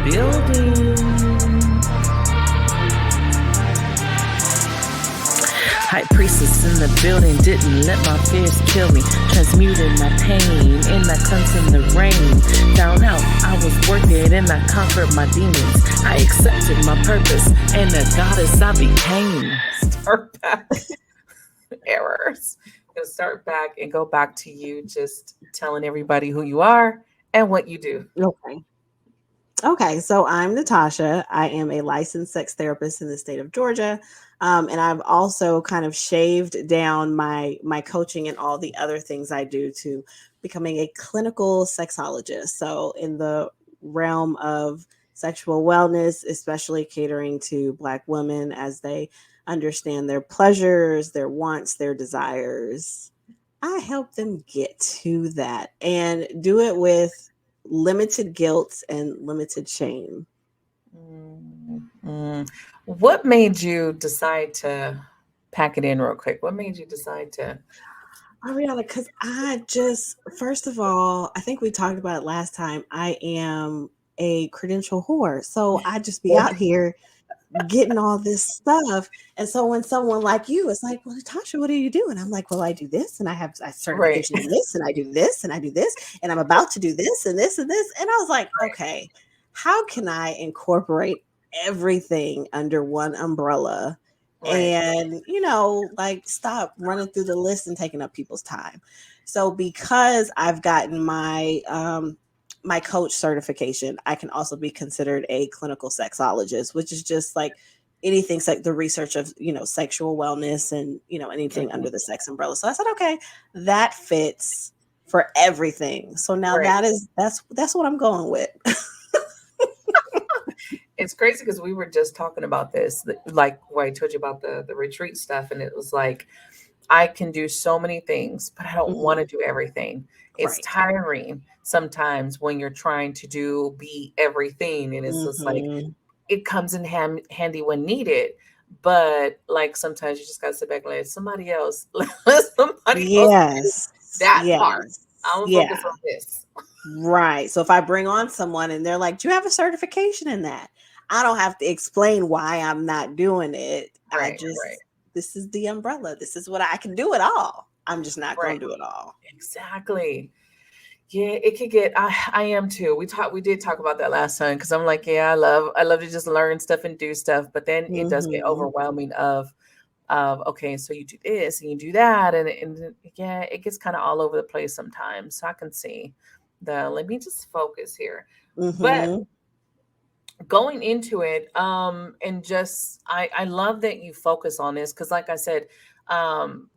building. High priestess in the building, didn't let my fears kill me. Transmuted my pain in that cleanse in the rain. Down out, I was working and I conquered my demons. I accepted my purpose and the goddess I became. Start back. Errors. You'll start back and go back to you just telling everybody who you are and what you do. Okay, so I'm Natasha. I am a licensed sex therapist in the state of Georgia. And I've also kind of shaved down my coaching and all the other things I do to becoming a clinical sexologist. So in the realm of sexual wellness, especially catering to Black women as they understand their pleasures, their wants, their desires, I help them get to that and do it with limited guilt and limited shame. Mm-hmm. What made you decide to pack it in real quick? What made you decide to? Ariana, because first of all, I think we talked about it last time. I am a credential whore. So I just be out here getting all this stuff. And so when someone like you is like, well, Natasha, what do you do? And I'm like, well, I do this and I have a Right. certification in this and I do this and I do this and I'm about to do this and this and this. And I was like, okay, how can I incorporate everything under one umbrella Right. and, like stop running through the list and taking up people's time? So because I've gotten my coach certification, I can also be considered a clinical sexologist, which is just like anything the research of, sexual wellness and, anything Mm-hmm. under the sex umbrella. So I said, okay, that fits for everything. So now Right. that's what I'm going with. It's crazy because we were just talking about this, like what I told you about the retreat stuff, and it was like I can do so many things, but I don't want to do everything. It's Right. tiring sometimes when you're trying to be everything, and it's just like Mm-hmm. it comes in handy when needed. But like sometimes you just gotta sit back and let somebody else let somebody else do Yes. that part. Yes. I'm gonna Yeah. focus on this. Right. So if I bring on someone and they're like, do you have a certification in that? I don't have to explain why I'm not doing it. Right, right, This is the umbrella. This is what I can do it all. I'm just not right. going to do it all. Exactly. Yeah, it could get. I am too. We did talk about that last time because I'm like, yeah, I love to just learn stuff and do stuff, but then it does get Mm-hmm. overwhelming of okay, so you do this and you do that, and yeah, it gets kind of all over the place sometimes. So I can see the let me just focus here. But Mm-hmm. going into it, and just I love that you focus on this because like I said,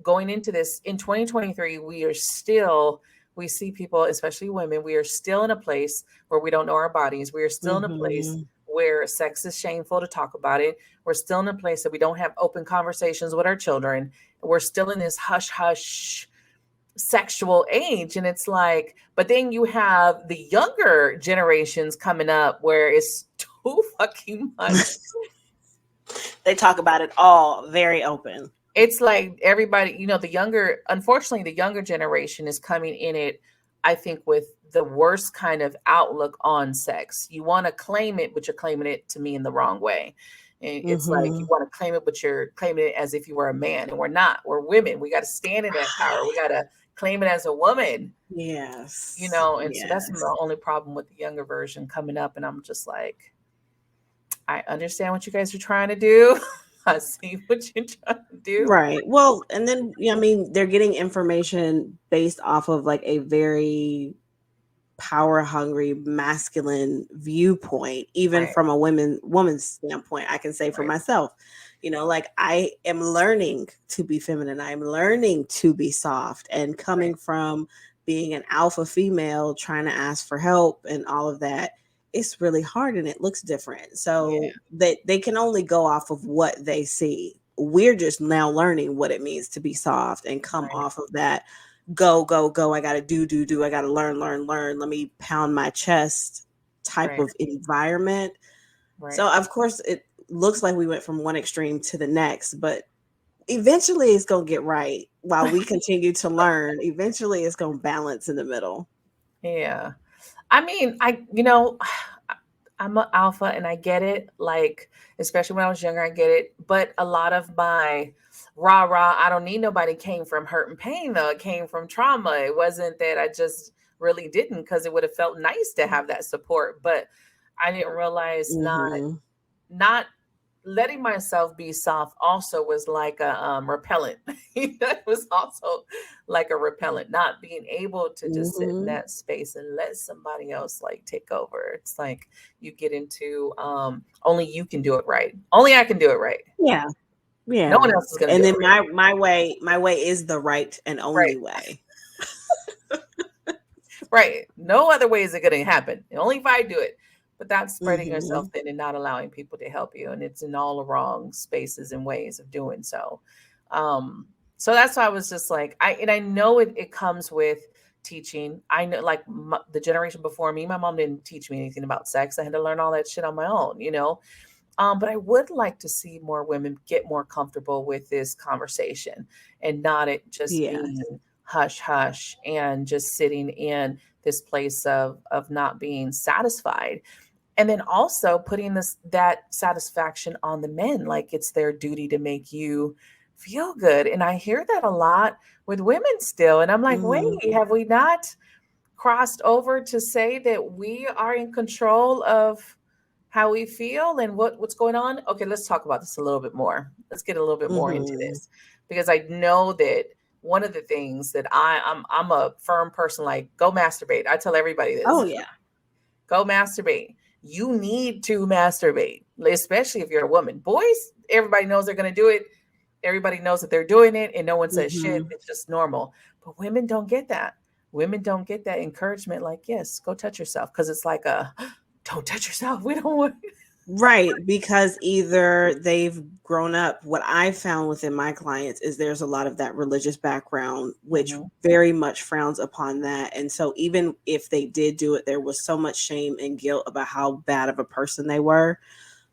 going into this in 2023, we see people, especially women, we are still in a place where we don't know our bodies. We are still in a place Mm-hmm. where sex is shameful to talk about it. We're still in a place that we don't have open conversations with our children. We're still in this hush hush sexual age. And it's like, but then you have the younger generations coming up where it's too fucking much. They talk about it all very open. It's like everybody, unfortunately, the younger generation is coming in it, I think, with the worst kind of outlook on sex. You want to claim it, but you're claiming it to me in the wrong way. And it's like you Mm-hmm. want to claim it, but you're claiming it as if you were a man, and we're not. We're women. We got to stand in that power. We got to claim it as a woman, Yes. and so that's Yes. the only problem with the younger version coming up. And I'm just like, I understand what you guys are trying to do. I see what you're trying to do. Right. Well, and then I mean, they're getting information based off of like a very power hungry masculine viewpoint, even Right, from a woman's standpoint. I can say for right, myself, like I am learning to be feminine. I'm learning to be soft, and right. coming from being an alpha female trying to ask for help and all of that, it's really hard and it looks different. Yeah, So they can only go off of what they see. We're just now learning what it means to be soft and come right, off of that go, go, go. I got to do. I got to learn, learn, learn. Let me pound my chest type right, of environment. right. So, of course, it looks like we went from one extreme to the next, but eventually it's going to get right while we continue to learn. Eventually it's going to balance in the middle. Yeah. I mean, I'm an alpha and I get it. Like, especially when I was younger, I get it. But a lot of my rah rah, I don't need nobody came from hurt and pain though. It came from trauma. It wasn't that I just really didn't, because it would have felt nice to have that support. But I didn't realize Mm-hmm. not letting myself be soft also was like a repellent. It was also like a repellent, not being able to just sit in Mm-hmm. that space and let somebody else like take over. It's like you get into only you can do it right. Only I can do it right. Yeah. No one Yeah. else is going to And do it then right. my way is the right and Right. only way. Right. No other way is it going to happen. Only if I do it. But that's spreading yourself Mm-hmm. thin and not allowing people to help you. And it's in all the wrong spaces and ways of doing so. Um, so that's why I was just like, I know it comes with teaching. I know, like the generation before me, my mom didn't teach me anything about sex. I had to learn all that shit on my own, you know. But I would like to see more women get more comfortable with this conversation and not it just being Yes. hush hush and just sitting in this place of not being satisfied. And then also putting this that satisfaction on the men, like it's their duty to make you feel good. And I hear that a lot with women still. And I'm like, wait, Mm-hmm. have we not crossed over to say that we are in control of how we feel and what's going on? Okay, let's talk about this a little bit more. Let's get a little bit more into Mm-hmm. this, because I know that one of the things that I'm a firm person, like go masturbate. I tell everybody Oh this. yeah. Go masturbate. You need to masturbate, especially if you're a woman. Boys, everybody knows they're going to do it. Everybody knows that they're doing it and no one says shit. Mm-hmm. It's just normal. But women don't get that. Women don't get that encouragement like, yes, go touch yourself, because it's like a don't touch yourself. We don't want. Right, because either they've grown up, what I found within my clients is there's a lot of that religious background, which Mhm. very much frowns upon that. And so, even if they did do it, there was so much shame and guilt about how bad of a person they were.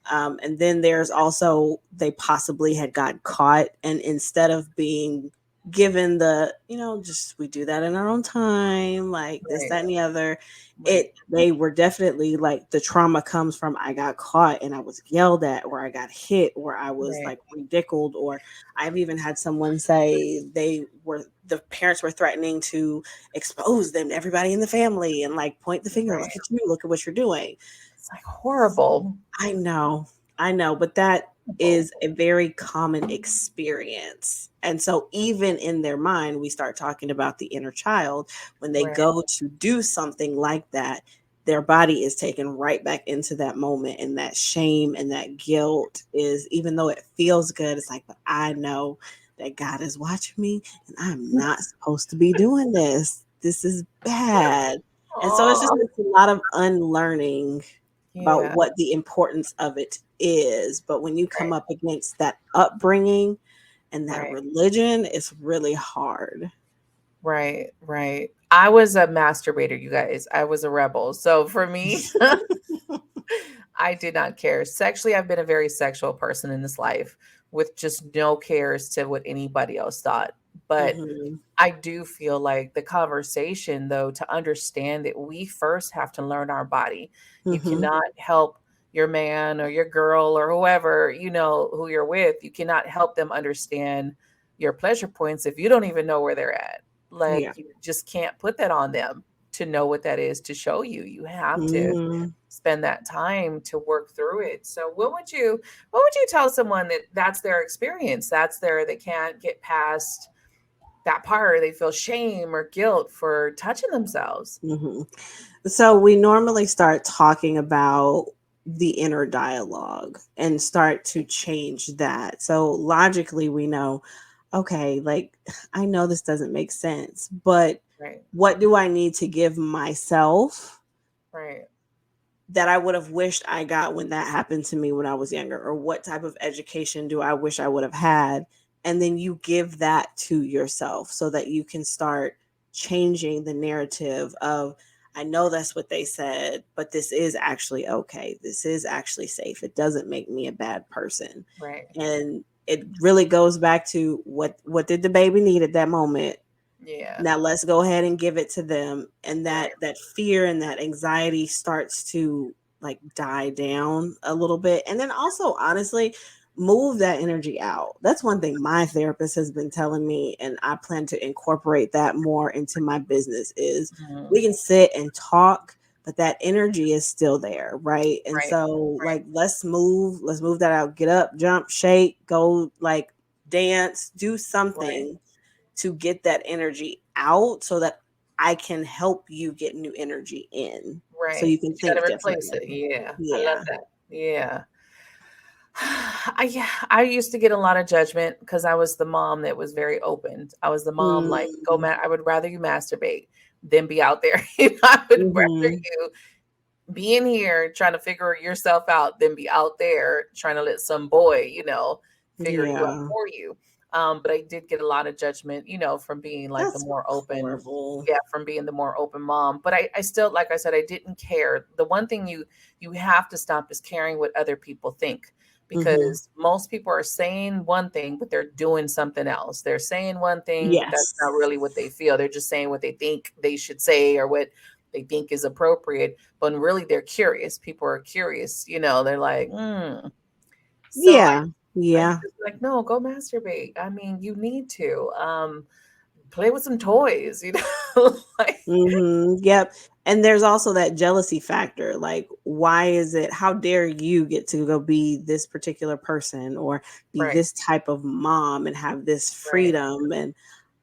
And then there's also, they possibly had got caught, and instead of being given the, just we do that in our own time, like this, Right, that, and the other, right, they were definitely like, the trauma comes from, I got caught and I was yelled at, or I got hit, or I was right, like ridiculed, or I've even had someone say the parents were threatening to expose them to everybody in the family and like point the finger, right. look at you, look at what you're doing. It's like horrible. I know, I know, but that Horrible. is a very common experience. And so, even in their mind, we start talking about the inner child. When they Right, go to do something like that, their body is taken right back into that moment. And that shame and that guilt is, even though it feels good, it's like, but I know that God is watching me and I'm not supposed to be doing this. This is bad. And so, oh, it's a lot of unlearning about yeah, what the importance of it is. But when you come right, up against that upbringing and that right, religion, it's really hard. right, right. I was a masturbator, you guys. I was a rebel. So for me, I did not care. Sexually, I've been a very sexual person in this life with just no cares to what anybody else thought. But Hmm. I do feel like the conversation, though, to understand that we first have to learn our body. You Hmm. cannot help your man or your girl or whoever, who you're with. You cannot help them understand your pleasure points if you don't even know where they're at. Like, Yeah. you just can't put that on them to know what that is to show you. You have to Hmm. spend that time to work through it. So what would you tell someone that that's their experience? They can't get past that part, they feel shame or guilt for touching themselves. Hmm. So we normally start talking about the inner dialogue and start to change that. So logically, we know, okay, like I know this doesn't make sense, but Right, what do I need to give myself right, that I would have wished I got when that happened to me when I was younger? Or what type of education do I wish I would have had? And then you give that to yourself so that you can start changing the narrative of, I know that's what they said, but this is actually okay. This is actually safe. It doesn't make me a bad person. right. And it really goes back to what did the baby need at that moment? Yeah, Now let's go ahead and give it to them, and right, that fear and that anxiety starts to like die down a little bit. And then also, honestly, move that energy out. That's one thing my therapist has been telling me, and I plan to incorporate that more into my business is Mhm. we can sit and talk, but that energy is still there, right? And Right. so Right. like let's move that out. Get up, jump, shake, go like dance, do Right. something to get that energy out so that I can help you get new energy in so Right. you can You got think to replace it. differently. Yeah. I love Yeah. that. Yeah. I used to get a lot of judgment because I was the mom that was very open. I was the mom like Mm, I would rather you masturbate than be out there. I would rather mhm. you be in here trying to figure yourself out than be out there trying to let some boy, figure you out Yeah. for you. But I did get a lot of judgment, from being like the That's more open, horrible. yeah, from being the more open mom. But I still, like I said, I didn't care. The one thing you have to stop is caring what other people think, Mhm. because most people are saying one thing, but they're doing something else. They're saying one thing, but that's not Yes. really what they feel. They're just saying what they think they should say or what they think is appropriate, but really they're curious. People are curious, they're like, So Yeah. I Yeah. just like, no, go masturbate. I mean, you need to play with some toys, like Yep. And there's also that jealousy factor. Like, why is it, how dare you get to go be this particular person or be right, this type of mom and have this right, freedom? And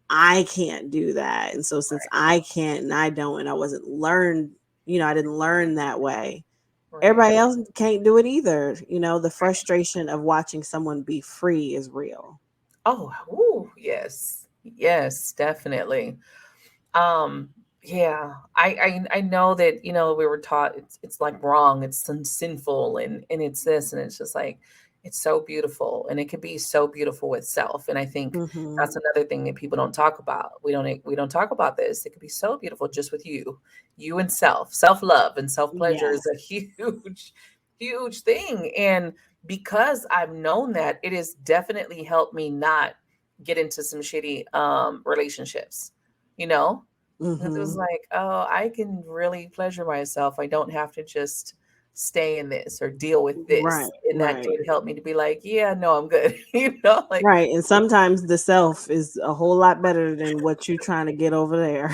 I can't do that. And so, since right, I can't and I don't, and I wasn't learned, I didn't learn that way. right, Everybody else can't do it either. The right. frustration of watching someone be free is real. Oh, ooh, yes, yes, definitely. Um, yeah, I know that, we were taught it's like wrong, it's sinful and it's this and it's just like it's so beautiful and it can be so beautiful with self. And I think Hmm. that's another thing that people don't talk about. We don't talk about this. It can be so beautiful just with you and self. Self-love and self-pleasure is Yes. a huge, huge thing. And because I've known that, it has definitely helped me not get into some shitty relationships, you know? Because it was Hmm. like, oh, I can really pleasure myself. I don't have to just stay in this or deal with Right. this. And that Right. did help me to be like, yeah, no, I'm good. Like Right. And sometimes the self is a whole lot better than what you're trying to get over there.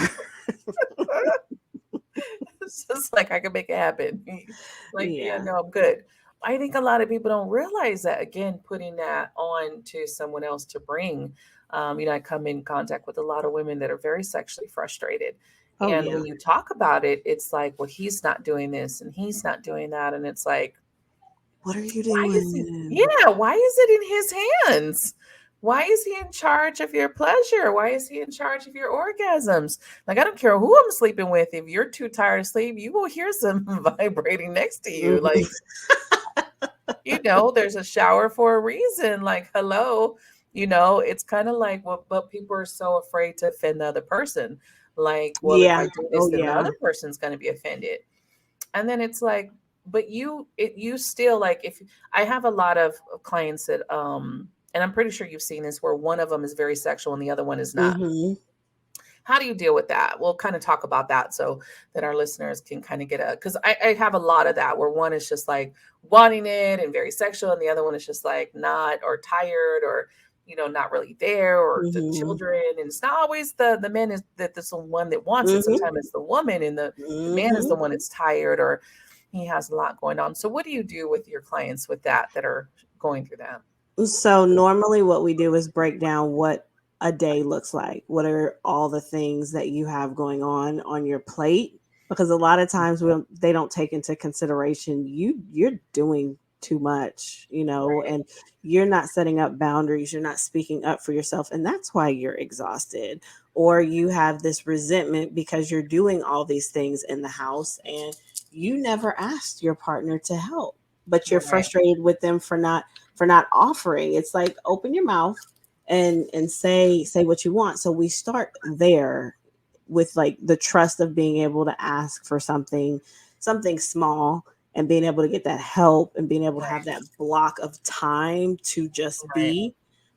it's just like I can make it happen. Like, yeah, Yeah. no, I'm good. I think a lot of people don't realize that, again, putting that on to someone else to bring. I come in contact with a lot of women that are very sexually frustrated. Oh, And yeah. when you talk about it, it's like, well, he's not doing this and he's not doing that. And it's like, What are you why is he doing? yeah, why is it in his hands? Why is he in charge of your pleasure? Why is he in charge of your orgasms? Like, I don't care who I'm sleeping with. If you're too tired to sleep, you will hear some vibrating next to you. Mhm. Like, there's a shower for a reason. Like, hello, it's kind of like but people are so afraid to offend the other person. Like, well, if I Yeah. do Oh, this, then the yeah. other person's going to be offended. And then it's like, but you still like, if I have a lot of clients that and I'm pretty sure you've seen this where one of them is very sexual and the other one is not. Hmm. How do you deal with that? We'll kind of talk about that so that our listeners can kind of get because I have a lot of that where one is just like wanting it and very sexual, and the other one is just like not or tired or not really there or the Hmm. children. And it's not always the man is that's the one that wants it. Hmm. Sometimes it's the woman and the man is Hmm. the one that's tired or he has a lot going on. So what do you do with your clients with that are going through that? So normally what we do is break down what a day looks like. What are all the things that you have going on your plate? Because a lot of times they don't take into consideration you're doing too much, Right, and you're not setting up boundaries, you're not speaking up for yourself, and that's why you're exhausted. Or you have this resentment because you're doing all these things in the house and you never asked your partner to help, but you're right, frustrated with them for not offering. It's like open your mouth and say what you want. So we start there with like the trust of being able to ask for something small and being able to get that help and being able to have right, that block of time to just right, be,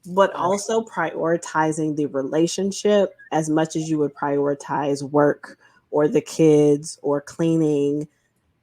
but right, also prioritizing the relationship as much as you would prioritize work or the kids or cleaning.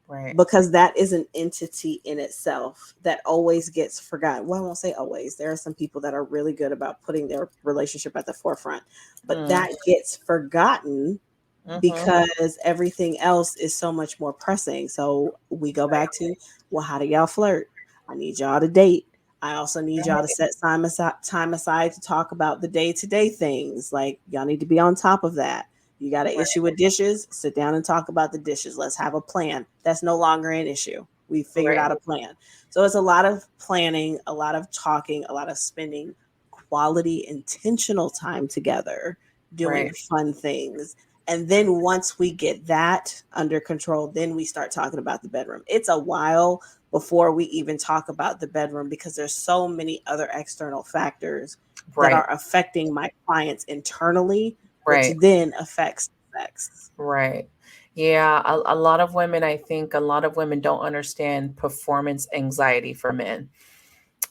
Right. because that is an entity in itself that always gets forgotten. Well, I won't say always. There are some people that are really good about putting their relationship at the forefront, but Mm. that gets forgotten Mm-hmm. because everything else is so much more pressing. So we go Right. back to, well, how do y'all flirt? I need y'all to date. I also need y'all to set time aside to talk about the day to day things. Like, y'all need to be on top of that. You got an Right. issue with dishes? Sit down and talk about the dishes. Let's have a plan. That's no longer an issue. We figured Right. out a plan. So it's a lot of planning, a lot of talking, a lot of spending quality, intentional time together, doing Right. fun things. And then once we get that under control, then we start talking about the bedroom. It's a while before we even talk about the bedroom because there's so many other external factors that Right. are affecting my clients internally, which Right. then affects sex. Right. Yeah, a lot of women, I think a lot of women don't understand performance anxiety for men,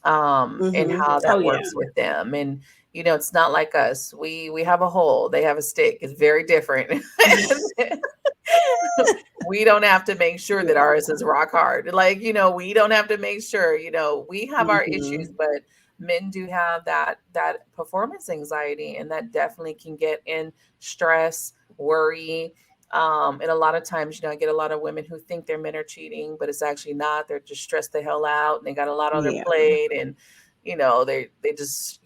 and how Oh that yeah. works with them. And it's not like us. We have a hole, they have a stick. It's very different. We don't have to make sure that Yeah. ours is rock hard. Like, we don't have to make sure, we have our issues, hmm but men do have that performance anxiety, and that definitely can get in stress, worry. And a lot of times, I get a lot of women who think their men are cheating, but it's actually not. They're just stressed the hell out and they got a lot on their Yeah. plate, and they just,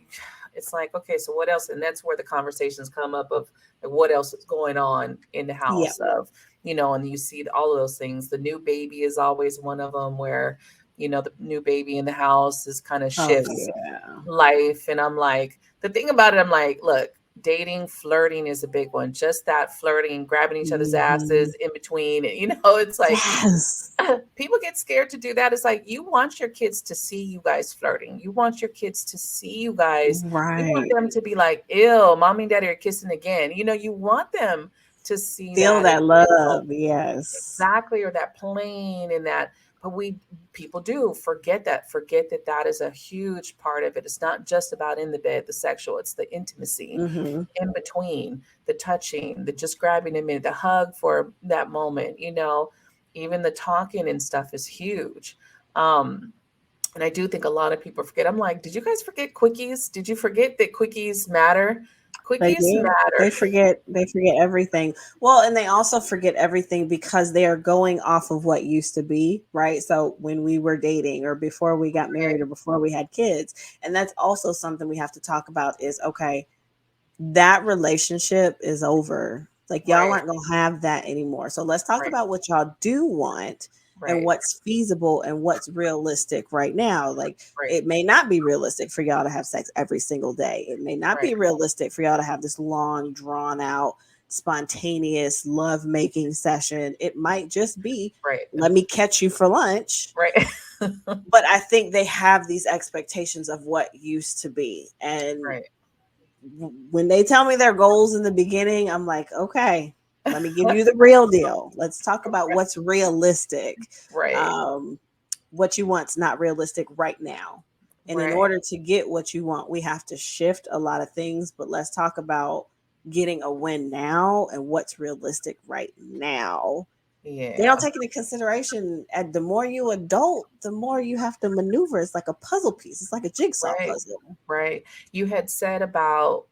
it's like, okay, so what else? And that's where the conversations come up of like, what else is going on in the Yeah. house of, and you see all of those things. The new baby is always one of them where, the new baby in the house is kind of Oh shifts yeah. life. And I'm like, the thing about it, I'm like, look, dating, flirting is a big one. Just that flirting, grabbing each other's hmm asses in between. It's like Yes. people get scared to do that. It's like you want your kids to see you guys flirting. You want your kids to see you guys. You want Right. them to be like, ew, mommy and daddy are kissing again. You want them to see Feel that and that feel love. Yes. exactly, or that plane and that. But people do forget that that is a huge part of it. It's not just about in the bed, the sexual, it's the intimacy hmm in between, the touching, the just grabbing a minute, the hug for that moment, even the talking and stuff is huge. Um, and I do think a lot of people forget. I'm like, did you guys forget quickies? Did you forget that quickies matter? They Quickies do. matter. They forget everything. Well, and they also forget everything because they are going off of what used to be, right? So when we were dating or before we got married or before we had kids, and that's also something we have to talk about is okay, that relationship is over. Like y'all Right, aren't gonna have that anymore. So let's talk right, about what y'all do want and right, what's feasible and what's realistic right now. Like right, it may not be realistic for y'all to have sex every single day. It may not right, be realistic for y'all to have this long, drawn out, spontaneous love making session. It might just be right, let me catch you for lunch. right, But I think they have these expectations of what used to be. And right. when they tell me their goals in the beginning, I'm like, okay, let me give you the real deal. Let's talk about what's realistic. Right, Um, what you want's not realistic right now. And in right. order to get what you want, we have to shift a lot of things. But let's talk about getting a win now and what's realistic right now. They don't Yeah, take into consideration at the more you adult, the more you have to maneuver. It's like a puzzle piece. It's like a jigsaw right, puzzle. right. You had said about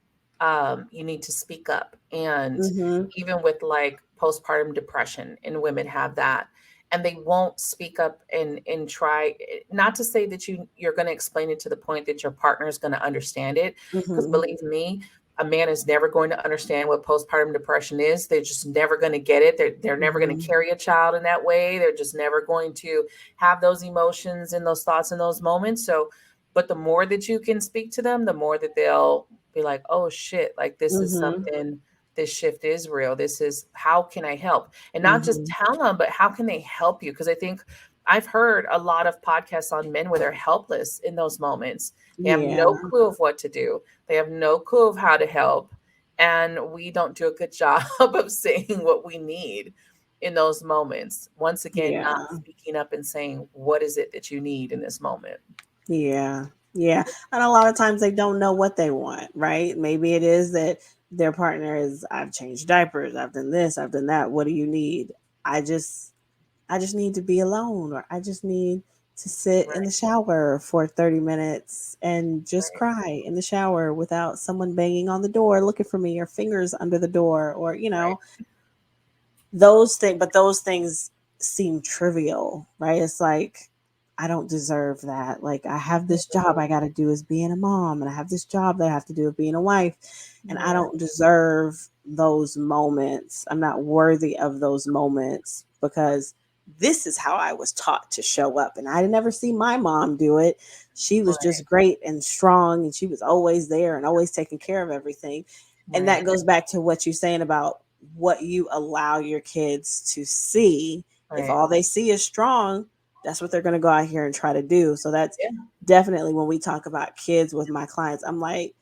you need to speak up, and hmm even with like postpartum depression, and women have that, and they won't speak up and try. Not to say that you're going to explain it to the point that your partner is going to understand it, because hmm believe me, a man is never going to understand what postpartum depression is. They're just never going to get it. They're never going to hmm carry a child in that way. They're just never going to have those emotions and those thoughts in those moments. So, but the more that you can speak to them, the more that they'll be like, oh shit, like this is Mhm, something, this shift is real. This is, how can I help? And not just mhm. tell them, but how can they help you? Because I think I've heard a lot of podcasts on men where they're helpless in those moments. They have Yeah, no clue of what to do. They have no clue of how to help. And we don't do a good job of saying what we need in those moments. Once again, not yeah, speaking up and saying, what is it that you need in this moment? yeah, yeah. And a lot of times they don't know what they want, right? Maybe it is that their partner is, I've changed diapers, I've done this, I've done that. What do you need? I just I just need to be alone, or I just need to sit in Right. the shower for 30 minutes and just Right. cry in the shower without someone banging on the door looking for me, or fingers under the door, or, Right. those things. But those things seem trivial, right? It's like, I don't deserve that. Like, I have this job I got to do as being a mom, and I have this job that I have to do as being a wife, and I Yeah. don't deserve those moments. I'm not worthy of those moments because this is how I was taught to show up, and I never see my mom do it. She was Right. just great and strong, and she was always there and always taking care of everything. And that Right. goes back to what you're saying about what you allow your kids to see. If Right. all they see is strong, that's what they're going to go out here and try to do. So that's Yeah. definitely, when we talk about kids with my clients, I'm like,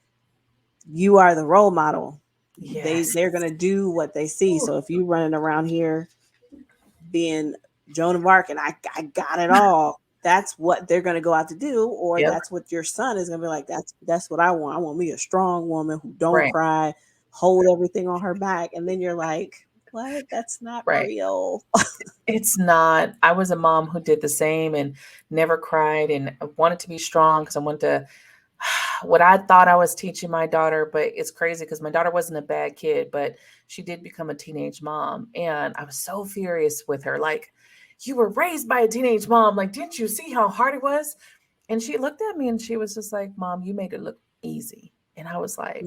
you are the role model. Yes. They're going to do what they see. Ooh. So if you running around here being Joan of Arc and I got it all, that's what they're going to go out to do. Or Yep. that's what your son is going to be like. That's what I want. I want me a strong woman who don't Right. cry, hold everything on her back. And then you're like, what? That's not Right. real. It's not. I was a mom who did the same and never cried, and I wanted to be strong because I wanted to what I thought I was teaching my daughter. But it's crazy because my daughter wasn't a bad kid, but she did become a teenage mom. And I was so furious with her. Like, you were raised by a teenage mom. Like, didn't you see how hard it was? And she looked at me and she was just like, Mom, you made it look easy. And I was like,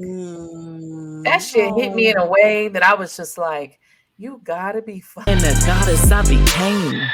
that shit hit me Oh, in a way that I was just like, you gotta be And fucking. the goddess I became.